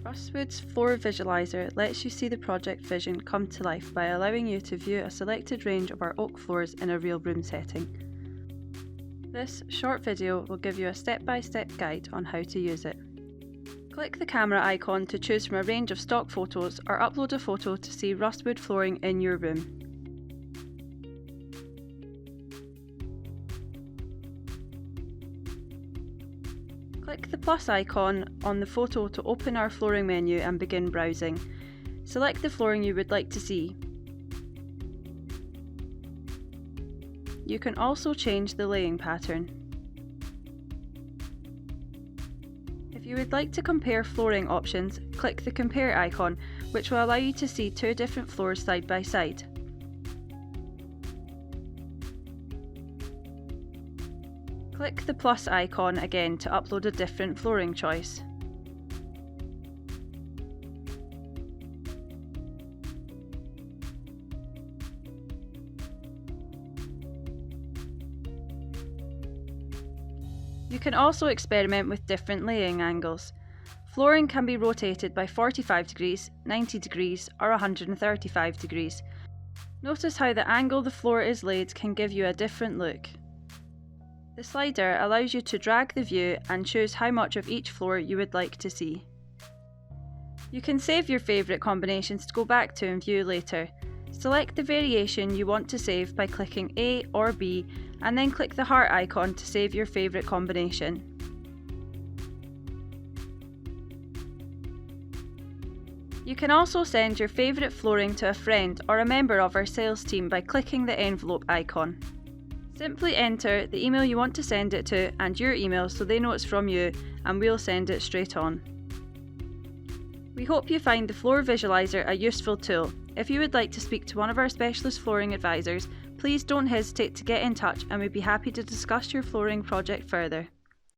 Russwood's Floor Visualiser lets you see the project vision come to life by allowing you to view a selected range of our oak floors in a real room setting. This short video will give you a step-by-step guide on how to use it. Click the camera icon to choose from a range of stock photos or upload a photo to see Russwood flooring in your room. Click the plus icon on the photo to open our flooring menu and begin browsing. Select the flooring you would like to see. You can also change the laying pattern. If you would like to compare flooring options, click the compare icon, which will allow you to see two different floors side by side. Click the plus icon again to upload a different flooring choice. You can also experiment with different laying angles. Flooring can be rotated by 45 degrees, 90 degrees or 135 degrees. Notice how the angle the floor is laid can give you a different look. The slider allows you to drag the view and choose how much of each floor you would like to see. You can save your favourite combinations to go back to and view later. Select the variation you want to save by clicking A or B and then click the heart icon to save your favourite combination. You can also send your favourite flooring to a friend or a member of our sales team by clicking the envelope icon. Simply enter the email you want to send it to and your email so they know it's from you, and we'll send it straight on. We hope you find the Floor Visualiser a useful tool. If you would like to speak to one of our specialist flooring advisors, please don't hesitate to get in touch and we'd be happy to discuss your flooring project further.